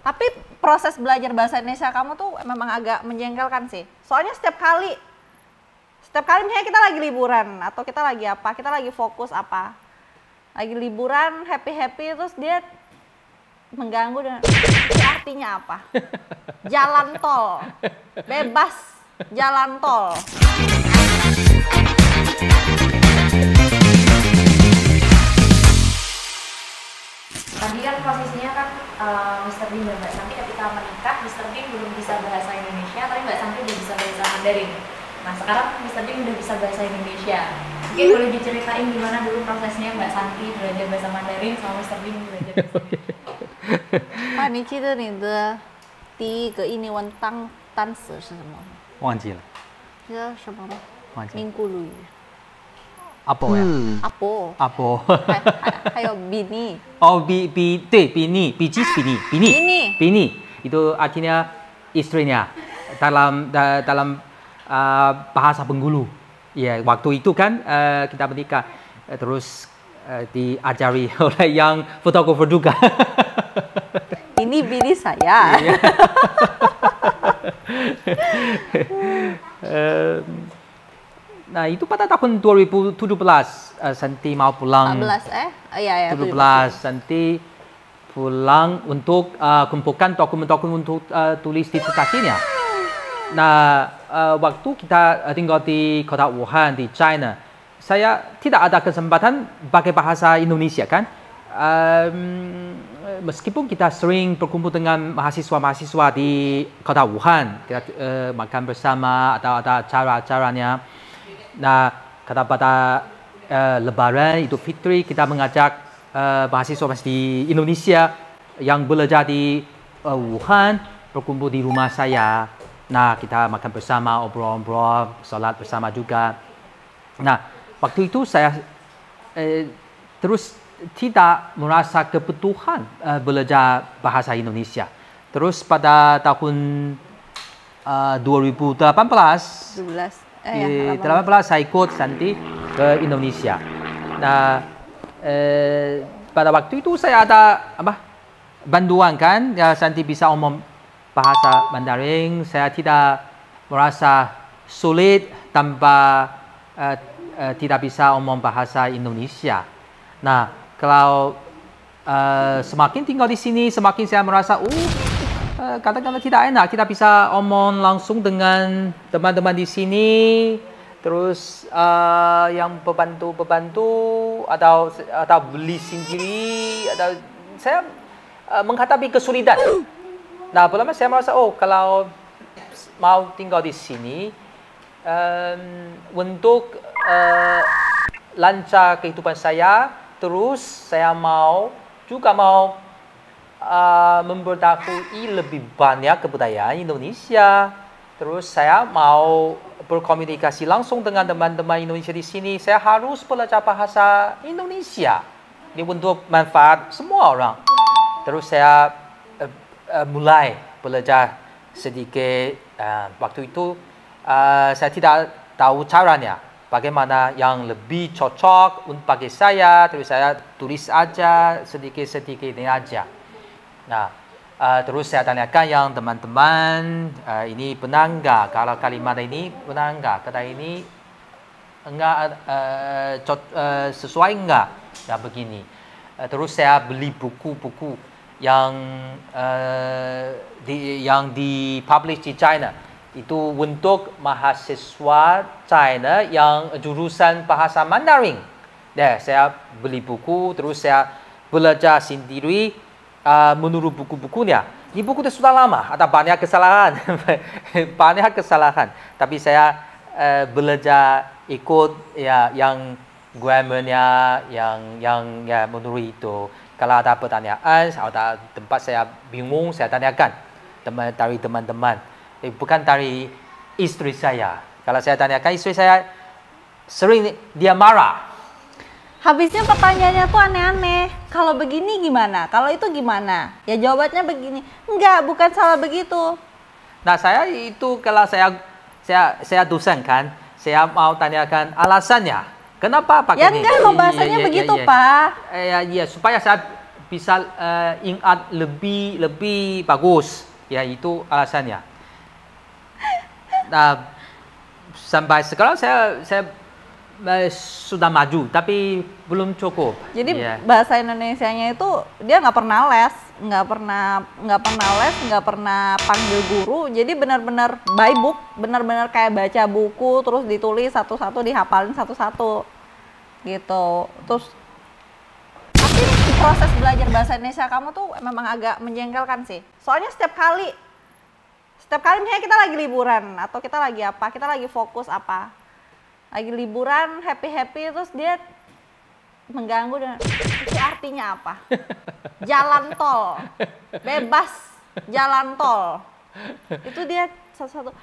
Tapi proses belajar bahasa Indonesia kamu tuh memang agak menjengkelkan sih. Soalnya setiap kali misalnya kita lagi liburan atau kita lagi apa, kita lagi fokus apa, lagi liburan happy terus dia mengganggu dengan itu artinya apa? Jalan tol, bebas jalan tol. Tadi kan posisinya kan Mr. Bean dan Mbak Santi ketika menikah, Mr. Bean belum bisa bahasa Indonesia, tapi Mbak Santi udah bisa bahasa Mandarin. Nah sekarang Mr. Bean udah bisa bahasa Indonesia. Mungkin boleh diceritain gimana dulu prosesnya Mbak Santi belajar bahasa Mandarin sama Mr. Bean belajar bahasa Indonesia. 啊，你记得你的第一个印尼文单词是什么吗？忘记了，叫什么吗？忘记了。名古鲁语。阿波呀，阿波，阿波。还有比尼。Oh,对bini, bijis bini itu artinya istrinya dalam bahasa Bengkulu. Ya, waktu itu kan kita menikah terus diajari oleh yang fotografer juga. Ini bini saya. Nah, itu pada tahun 2017 Santi mau pulang. 14 iya 17 Santi pulang untuk kumpulkan dokumen-dokumen untuk tulis disertasinya. Nah, waktu kita tinggal di kota Wuhan di China, saya tidak ada kesempatan pakai bahasa Indonesia kan. Meskipun kita sering berkumpul dengan mahasiswa-mahasiswa di kota Wuhan, kita makan bersama atau ada acara-acaranya. Nah, pada Lebaran Idul Fitri kita mengajak mahasiswa di Indonesia yang belajar di Wuhan berkumpul di rumah saya. Nah, kita makan bersama, obrol-obrol, sholat bersama juga. Nah, waktu itu saya terus tidak merasa kebutuhan belajar bahasa Indonesia. Terus pada tahun 2018 saya ikut Santi ke Indonesia. Nah, pada waktu itu saya ada bantuan kan, ya Santi bisa omong bahasa Mandarin. Saya tidak merasa sulit tanpa tidak bisa omong bahasa Indonesia. Nah, kalau semakin tinggal di sini, semakin saya merasa kadang-kadang tidak enak. Kita bisa omong langsung dengan teman-teman di sini, terus yang pembantu atau beli sendiri, atau saya menghadapi kesulitan. Nah, pertama saya merasa kalau mau tinggal di sini untuk lancar kehidupan saya, terus saya juga mau mempelajari lebih banyak kebudayaan Indonesia. Terus saya mau berkomunikasi langsung dengan teman-teman Indonesia di sini. Saya harus belajar bahasa Indonesia. Ini untuk manfaat semua orang. Terus saya mulai belajar sedikit. Waktu itu saya tidak tahu caranya. Bagaimana yang lebih cocok untuk bagi saya. Terus saya tulis aja sedikit-sedikit ini aja. Nah, terus saya tanyakan yang teman-teman, ini benar enggak? Kalau kalimat ini benar enggak? Kata ini enggak sesuai enggak? Ya begini. Terus saya beli buku-buku yang dipublish di China. Itu untuk mahasiswa China yang jurusan bahasa Mandarin. Nah, saya beli buku, terus saya belajar sendiri. Menurut buku-bukunya, ini buku itu sudah lama, ada banyak kesalahan, Tapi saya belajar ikut ya yang grammarnya, yang ya menurut itu. Kalau ada pertanyaan, ada tempat saya bingung, saya tanyakan dari teman-teman. Bukan dari istri saya. Kalau saya tanyakan istri saya, sering dia marah. Habisnya pertanyaannya tuh aneh-aneh. Kalau begini gimana? Kalau itu gimana? Ya jawabannya begini. Enggak, bukan salah begitu. Nah, saya itu kalau saya dosen kan, saya mau tanyakan alasannya. Kenapa pakai ini? Ya enggak, bahasanya begitu, Pak. Ya, supaya saya bisa ingat lebih bagus. Ya, itu alasannya. Nah, sampai sekarang saya sudah maju, tapi belum cukup. Jadi Ya. bahasa Indonesianya itu dia nggak pernah les, nggak pernah panggil guru. Jadi benar-benar by book, benar-benar kayak baca buku terus ditulis satu-satu, dihafalin satu-satu gitu. Terus tapi proses belajar bahasa Indonesia kamu tuh memang agak menjengkelkan sih. Soalnya setiap kali misalnya kita lagi liburan atau kita lagi apa, kita lagi fokus apa, lagi liburan happy terus dia mengganggu dengan itu artinya apa? Jalan tol, bebas jalan tol. Itu dia satu-satu.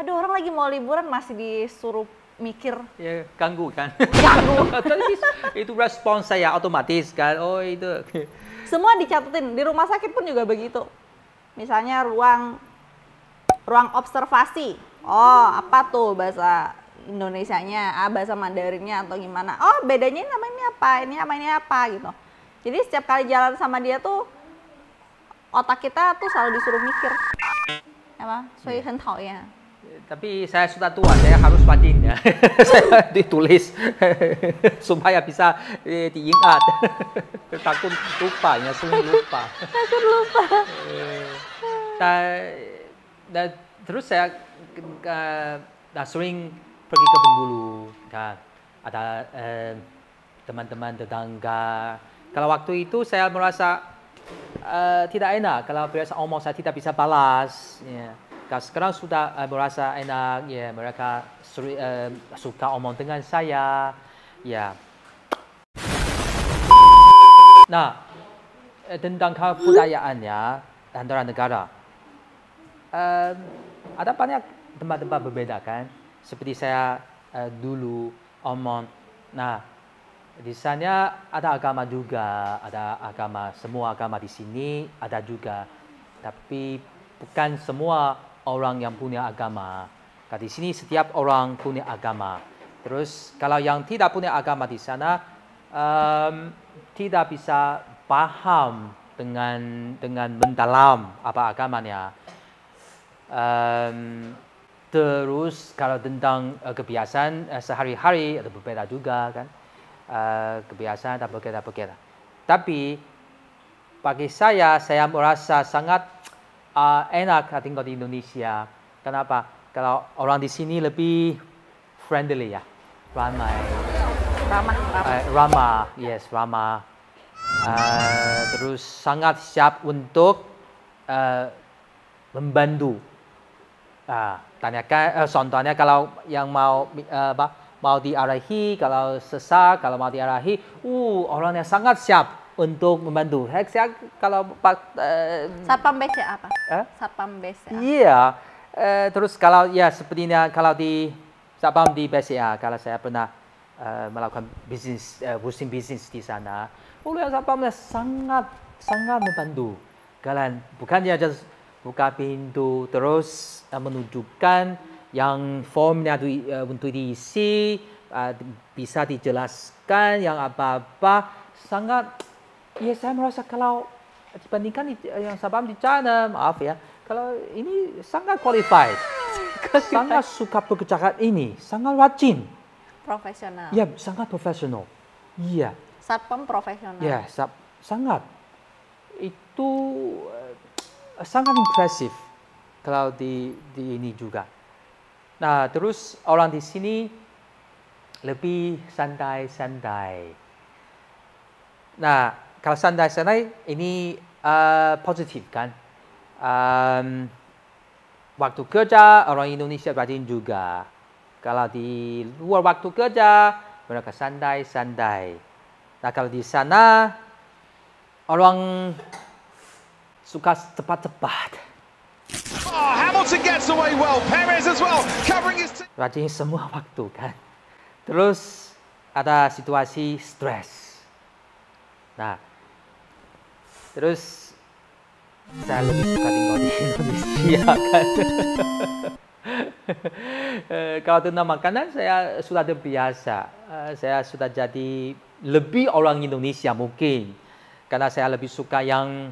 Aduh, orang lagi mau liburan masih disuruh mikir. Ya, ganggu kan? Ganggu. Itu respons saya otomatis kan. Oh, itu. Semua dicatetin. Di rumah sakit pun juga begitu. Misalnya ruang observasi. Oh, apa tuh bahasa Indonesianya, bahasa Mandarinnya atau gimana? Oh, bedanya ini namanya apa? Ini apa gitu. Jadi setiap kali jalan sama dia tuh otak kita tuh selalu disuruh mikir. Apa? Sui hen tao ya. Tapi saya sudah tua, saya harus rajin ya. Saya ditulis supaya bisa diingat. Takut lupa ya, sering lupa. Takut lupa. Dan terus saya sering pergi ke Bengkulu, kan ada teman-teman tetangga. Kalau waktu itu saya merasa tidak enak kalau biasa omong saya tidak bisa balas. Ya. Kalau sekarang sudah merasa enak, ya mereka suka omong dengan saya. Ya. Nah, tentang kebudayaannya antara negara, ada banyak tempat-tempat berbeda kan. Seperti saya dulu omong, nah di sana ada agama juga, ada agama, semua agama di sini ada juga, tapi bukan semua orang yang punya agama. Karena di sini setiap orang punya agama. Terus kalau yang tidak punya agama di sana tidak bisa paham dengan mendalam apa agamanya. Terus kalau tentang kebiasaan sehari-hari ada berbeda juga kan, kebiasaan tak berbeda. Tapi bagi saya merasa sangat enak tinggal di Indonesia. Kenapa? Kalau orang di sini lebih friendly ya, ramah, yes ramah. Terus sangat siap untuk membantu. Tanyakan, contohnya kalau yang mau diarahi, kalau sesat, kalau mau diarahi, orangnya sangat siap untuk membantu. Saya kalau Satpam BCA apa? Satpam BCA. Iya. Terus kalau ya sepertinya kalau di Satpam di BCA, kalau saya pernah melakukan bisnis, pusing bisnis di sana, yang Satpamnya sangat membantu. Kalian bukannya just buka pintu, terus menunjukkan yang formnya untuk diisi, bisa dijelaskan yang apa-apa, sangat, ya saya merasa kalau dibandingkan yang Satpam di China, maaf ya, kalau ini sangat qualified, sangat suka pekerjaan ini, sangat rajin. Profesional. Ya, sangat profesional. Iya. Satpam profesional. Ya, sangat. Itu sangat impresif kalau di ini juga. Nah, terus orang di sini lebih santai-santai. Nah, kalau santai-santai ini positif kan. Waktu kerja orang Indonesia rajin juga. Kalau di luar waktu kerja mereka santai-santai. Nah, kalau di sana orang suka cepat-cepat. Hamilton gets away well. Perez as well, covering his team. Rajin semua waktu kan. Terus ada situasi stres. Nah, terus saya lebih suka tinggal di Indonesia kan. Kalau tentang makanan saya sudah terbiasa. Saya sudah jadi lebih orang Indonesia mungkin. karena saya lebih suka yang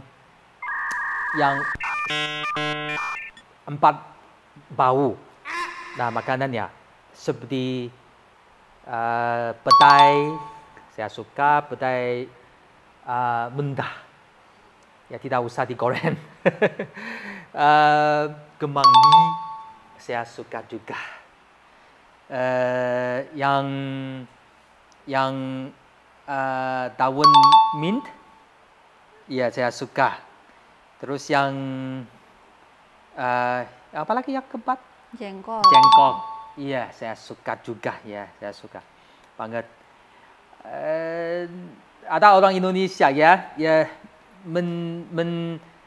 4 bau. Nah, makanannya seperti petai, saya suka petai mentah. Ya, tidak usah digoreng. Kemangi, saya suka juga. Yang daun mint, ya saya suka. Terus yang apa lagi yang keempat? Jengkol. Jengkol, iya saya suka juga ya, saya suka banget. Ada orang Indonesia ya,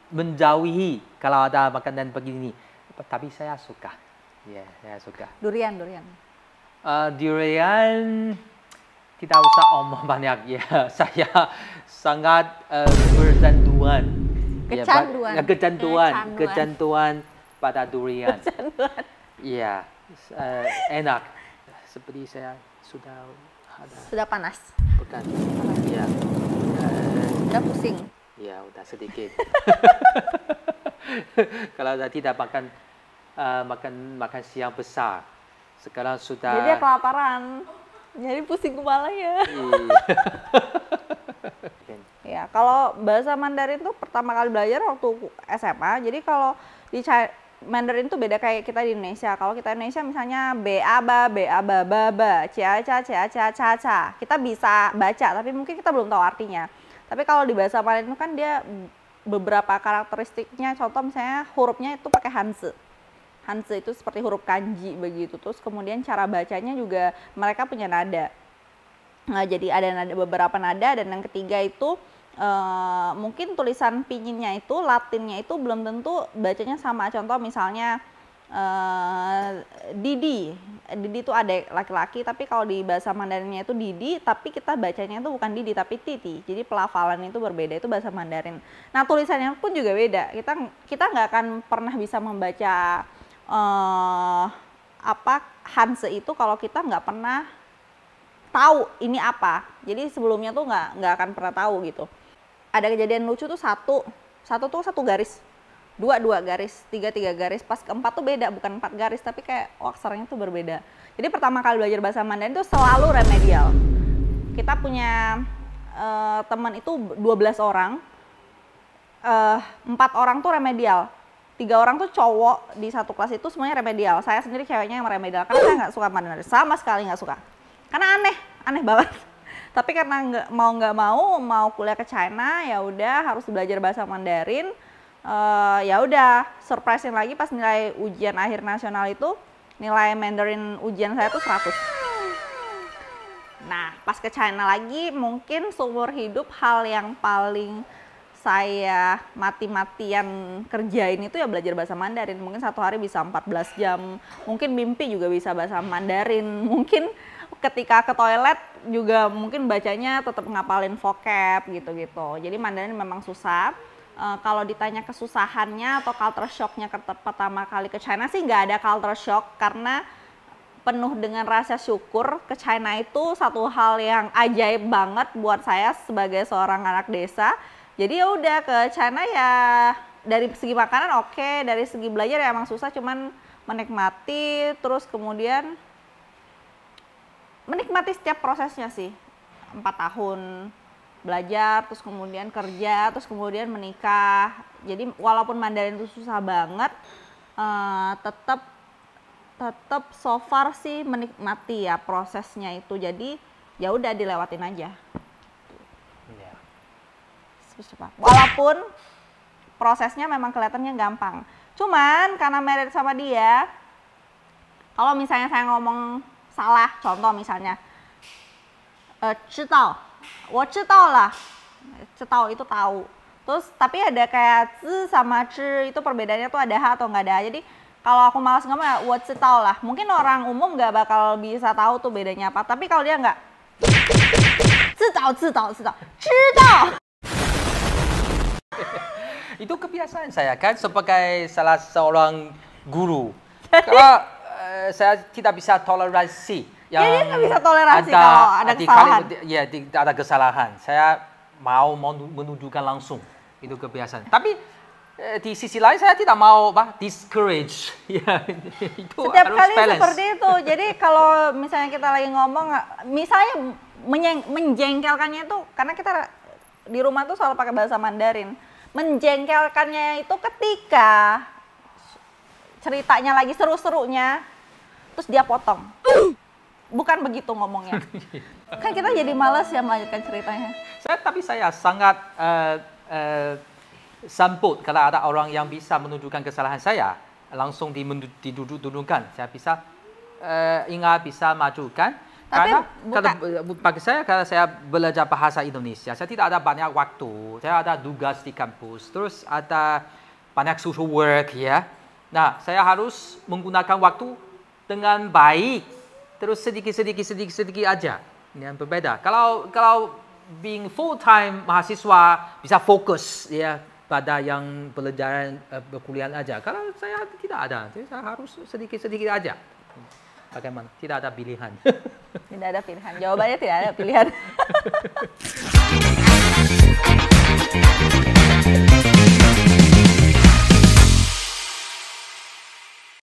menjauhi kalau ada makanan begini, tapi saya suka, ya saya suka. Durian. Durian tidak usah omong banyak ya, saya sangat bercanduan. Kecanduan pada durian. Iya, enak. Seperti saya sudah panas. Bukan. Iya. Udah pusing. Ya, udah sedikit. Kalau tidak makan siang besar, sekarang sudah. Jadi dia kelaparan. Jadi pusing kepalanya. Ya, kalau bahasa Mandarin tuh pertama kali belajar waktu SMA. Jadi kalau di Mandarin tuh beda kayak kita di Indonesia. Kalau kita di Indonesia misalnya ba ba, cia ca. Kita bisa baca, tapi mungkin kita belum tahu artinya. Tapi kalau di bahasa Mandarin itu kan dia beberapa karakteristiknya, contoh misalnya hurufnya itu pakai hanzi. Hanzi itu seperti huruf kanji begitu. Terus kemudian cara bacanya juga mereka punya nada. Nah, jadi ada beberapa nada, dan yang ketiga itu mungkin tulisan pinginnya itu, latinnya itu belum tentu bacanya sama. Contoh misalnya Didi itu adik laki-laki, tapi kalau di bahasa Mandarinnya itu Didi, tapi kita bacanya itu bukan Didi tapi Titi. Jadi pelafalan itu berbeda, itu bahasa Mandarin. Nah, tulisannya pun juga beda. Kita nggak akan pernah bisa membaca Hanzi itu kalau kita nggak pernah tahu ini apa. Jadi sebelumnya tuh nggak akan pernah tahu gitu. Ada kejadian lucu tuh satu garis, dua garis, tiga garis, pas keempat tuh beda, bukan 4 garis tapi kayak aksaranya tuh berbeda. Jadi pertama kali belajar bahasa Mandarin tuh selalu remedial. Kita punya teman itu 12 orang, 4 orang tuh remedial, 3 orang tuh cowok di satu kelas itu semuanya remedial. Saya sendiri ceweknya yang remedial karena saya nggak suka Mandarin, sama sekali nggak suka. Karena aneh banget. Tapi karena nggak mau kuliah ke China, ya udah harus belajar bahasa Mandarin. Ya udah, surprisein lagi pas nilai ujian akhir nasional itu, nilai Mandarin ujian saya tuh 100. Nah, pas ke China lagi, mungkin seumur hidup hal yang paling saya mati-matian kerjain itu ya belajar bahasa Mandarin. Mungkin satu hari bisa 14 jam, mungkin mimpi juga bisa bahasa Mandarin, mungkin ketika ke toilet juga mungkin bacanya tetap ngapalin vocab gitu-gitu. Jadi Mandarin memang susah. Kalau ditanya kesusahannya atau culture shocknya pertama kali ke China sih nggak ada culture shock, karena penuh dengan rasa syukur. Ke China itu satu hal yang ajaib banget buat saya sebagai seorang anak desa. Jadi ya udah ke China ya dari segi makanan oke, dari segi belajar ya emang susah, cuman menikmati, terus kemudian menikmati setiap prosesnya sih. 4 tahun belajar, terus kemudian kerja, terus kemudian menikah. Jadi walaupun Mandarin itu susah banget, tetap so far sih menikmati ya prosesnya itu. Jadi ya udah dilewatin aja. Walaupun prosesnya memang kelihatannya gampang. Cuman karena married sama dia, kalau misalnya saya ngomong salah, contoh misalnya 知道, 我知道啦, 知道itu tahu. Terus tapi ada kayak z sama c itu perbedaannya tuh ada h atau nggak ada. Jadi kalau aku malas ngomong ya 我知道啦. Mungkin orang umum nggak bakal bisa tahu tuh bedanya apa. Tapi kalau dia nggak 知道 Itu kebiasaan saya kan sebagai salah seorang guru. Kalau saya tidak bisa toleransi. Dia nggak bisa toleransi kalau ada kesalahan. Ada kesalahan. Saya mau menunjukkan langsung. Itu kebiasaan. Tapi di sisi lain saya tidak mau discourage. Ya, itu Setiap harus kali balance. seperti itu. Jadi kalau misalnya kita lagi ngomong, misalnya menjengkelkannya itu karena kita di rumah tuh selalu pakai bahasa Mandarin. Menjengkelkannya itu ketika ceritanya lagi seru-serunya, terus dia potong. Bukan begitu ngomongnya. Kan kita jadi malas ya melanjutkan ceritanya. Tapi saya sangat sambut kalau ada orang yang bisa menunjukkan kesalahan saya, langsung diduduk-dudukkan. Saya bisa ingat, bisa majukan. Tapi Karena bagi saya, kalau saya belajar bahasa Indonesia, saya tidak ada banyak waktu. Saya ada tugas di kampus, terus ada banyak social work ya. Nah, saya harus menggunakan waktu dengan baik. Terus sedikit aja. Yang berbeda. Kalau being full time mahasiswa bisa fokus ya pada yang pelajaran perkuliahan aja. Kalau saya tidak ada, jadi saya harus sedikit aja. Bagaimana? Tidak ada pilihan. Tidak ada pilihan. Jawabannya tidak ada pilihan.